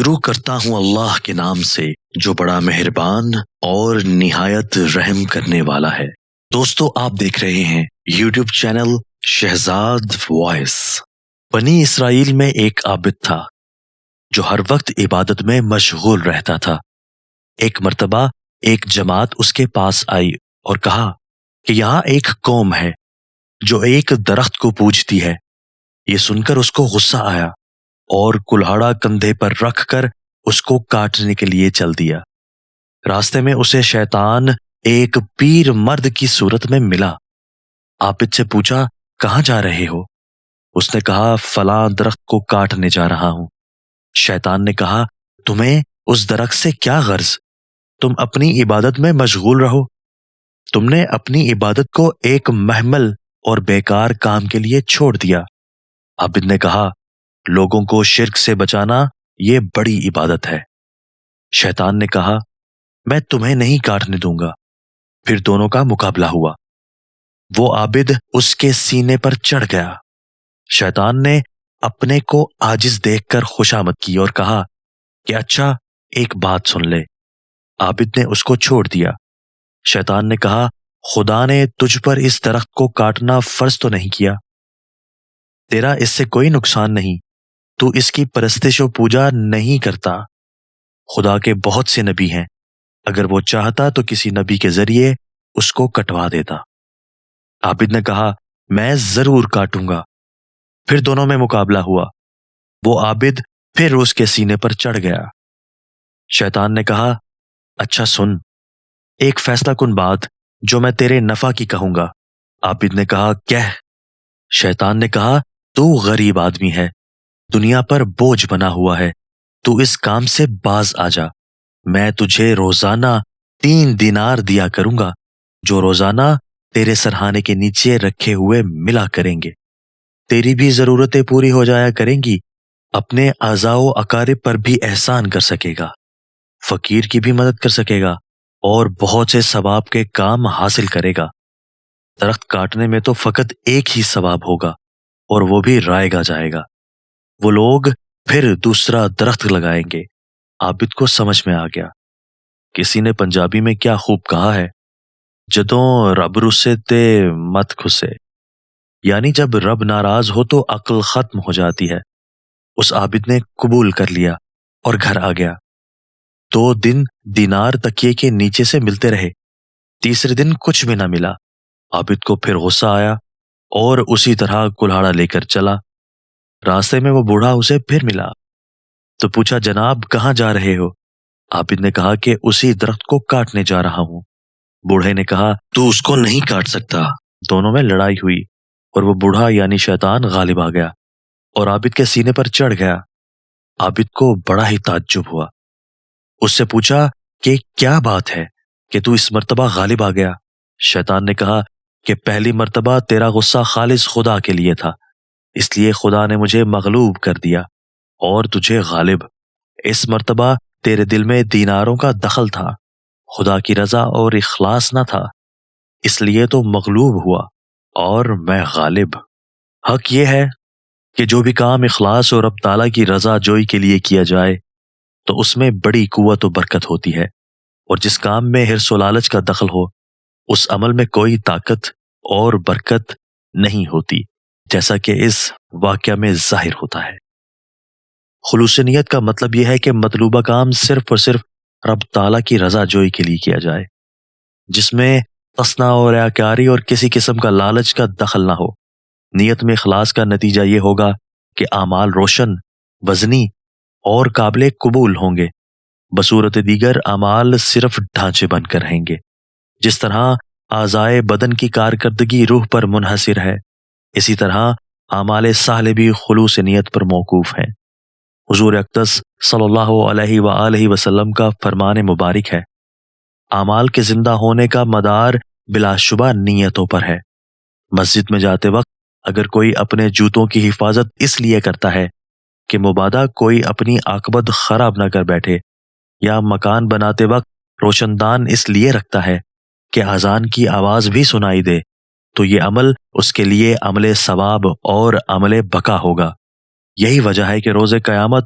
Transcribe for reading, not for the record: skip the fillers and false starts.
شروع کرتا ہوں اللہ کے نام سے جو بڑا مہربان اور نہایت رحم کرنے والا ہے۔ دوستو، آپ دیکھ رہے ہیں یوٹیوب چینل شہزاد وائس۔ بنی اسرائیل میں ایک عابد تھا جو ہر وقت عبادت میں مشغول رہتا تھا۔ ایک مرتبہ ایک جماعت اس کے پاس آئی اور کہا کہ یہاں ایک قوم ہے جو ایک درخت کو پوجتی ہے۔ یہ سن کر اس کو غصہ آیا اور کلہاڑا کندھے پر رکھ کر اس کو کاٹنے کے لیے چل دیا۔ راستے میں اسے شیطان ایک پیر مرد کی صورت میں ملا۔ عابد سے پوچھا، کہاں جا رہے ہو؟ اس نے کہا، فلاں درخت کو کاٹنے جا رہا ہوں۔ شیطان نے کہا، تمہیں اس درخت سے کیا غرض؟ تم اپنی عبادت میں مشغول رہو۔ تم نے اپنی عبادت کو ایک مہمل اور بیکار کام کے لیے چھوڑ دیا۔ عابد نے کہا، لوگوں کو شرک سے بچانا یہ بڑی عبادت ہے۔ شیطان نے کہا، میں تمہیں نہیں کاٹنے دوں گا۔ پھر دونوں کا مقابلہ ہوا۔ وہ عابد اس کے سینے پر چڑھ گیا۔ شیطان نے اپنے کو عاجز دیکھ کر خوشامد کی اور کہا کہ اچھا، ایک بات سن لے۔ عابد نے اس کو چھوڑ دیا۔ شیطان نے کہا، خدا نے تجھ پر اس درخت کو کاٹنا فرض تو نہیں کیا؟ تیرا اس سے کوئی نقصان نہیں، تو اس کی پرستش و پوجا نہیں کرتا۔ خدا کے بہت سے نبی ہیں، اگر وہ چاہتا تو کسی نبی کے ذریعے اس کو کٹوا دیتا۔ عابد نے کہا، میں ضرور کاٹوں گا۔ پھر دونوں میں مقابلہ ہوا۔ وہ عابد پھر اس کے سینے پر چڑھ گیا۔ شیطان نے کہا، اچھا سن، ایک فیصلہ کن بات جو میں تیرے نفع کی کہوں گا۔ عابد نے کہا، کہہ۔ شیطان نے کہا، تو غریب آدمی ہے، دنیا پر بوجھ بنا ہوا ہے، تو اس کام سے باز آ جا۔ میں تجھے روزانہ 3 دینار دیا کروں گا جو روزانہ تیرے سرہانے کے نیچے رکھے ہوئے ملا کریں گے۔ تیری بھی ضرورتیں پوری ہو جایا کریں گی، اپنے اعزاء و اقارب پر بھی احسان کر سکے گا، فقیر کی بھی مدد کر سکے گا اور بہت سے ثواب کے کام حاصل کرے گا۔ درخت کاٹنے میں تو فقط ایک ہی ثواب ہوگا اور وہ بھی رائے گا جائے گا۔ وہ لوگ پھر دوسرا درخت لگائیں گے۔ عابد کو سمجھ میں آ گیا۔ کسی نے پنجابی میں کیا خوب کہا ہے، جدوں رب رسے تے مت کھسے، یعنی جب رب ناراض ہو تو عقل ختم ہو جاتی ہے۔ اس عابد نے قبول کر لیا اور گھر آ گیا۔ 2 دن دینار تکیے کے نیچے سے ملتے رہے۔ تیسرے دن کچھ بھی نہ ملا۔ عابد کو پھر غصہ آیا اور اسی طرح کلہاڑا لے کر چلا۔ راستے میں وہ بوڑھا اسے پھر ملا تو پوچھا، جناب کہاں جا رہے ہو؟ عابد نے کہا کہ اسی درخت کو کاٹنے جا رہا ہوں۔ بوڑھے نے کہا، تو اس کو نہیں کاٹ سکتا۔ دونوں میں لڑائی ہوئی اور وہ بوڑھا یعنی شیطان غالب آ گیا اور عابد کے سینے پر چڑھ گیا۔ عابد کو بڑا ہی تعجب ہوا۔ اس سے پوچھا کہ کیا بات ہے کہ تو اس مرتبہ غالب آ گیا؟ شیطان نے کہا کہ پہلی مرتبہ تیرا غصہ خالص خدا کے لیے تھا، اس لیے خدا نے مجھے مغلوب کر دیا اور تجھے غالب۔ اس مرتبہ تیرے دل میں دیناروں کا دخل تھا، خدا کی رضا اور اخلاص نہ تھا، اس لیے تو مغلوب ہوا اور میں غالب۔ حق یہ ہے کہ جو بھی کام اخلاص اور رب تعالیٰ کی رضا جوئی کے لیے کیا جائے تو اس میں بڑی قوت و برکت ہوتی ہے، اور جس کام میں حرص و لالچ کا دخل ہو اس عمل میں کوئی طاقت اور برکت نہیں ہوتی، جیسا کہ اس واقعہ میں ظاہر ہوتا ہے۔ خلوص نیت کا مطلب یہ ہے کہ مطلوبہ کام صرف اور صرف رب تعالیٰ کی رضا جوئی کے لیے کیا جائے، جس میں تصنع اور ریاکاری اور کسی قسم کا لالچ کا دخل نہ ہو۔ نیت میں اخلاص کا نتیجہ یہ ہوگا کہ اعمال روشن، وزنی اور قابل قبول ہوں گے، بصورت دیگر اعمال صرف ڈھانچے بن کر رہیں گے۔ جس طرح اعضائے بدن کی کارکردگی روح پر منحصر ہے، اسی طرح اعمال صالح بھی خلوص نیت پر موقوف ہیں۔ حضور اقدس صلی اللہ علیہ وآلہ وسلم کا فرمان مبارک ہے، اعمال کے زندہ ہونے کا مدار بلا شبہ نیتوں پر ہے۔ مسجد میں جاتے وقت اگر کوئی اپنے جوتوں کی حفاظت اس لیے کرتا ہے کہ مبادا کوئی اپنی عاقبت خراب نہ کر بیٹھے، یا مکان بناتے وقت روشن دان اس لیے رکھتا ہے کہ اذان کی آواز بھی سنائی دے، تو یہ عمل اس کے لیے عمل ثواب اور عمل بقا ہوگا۔ یہی وجہ ہے کہ روز قیامت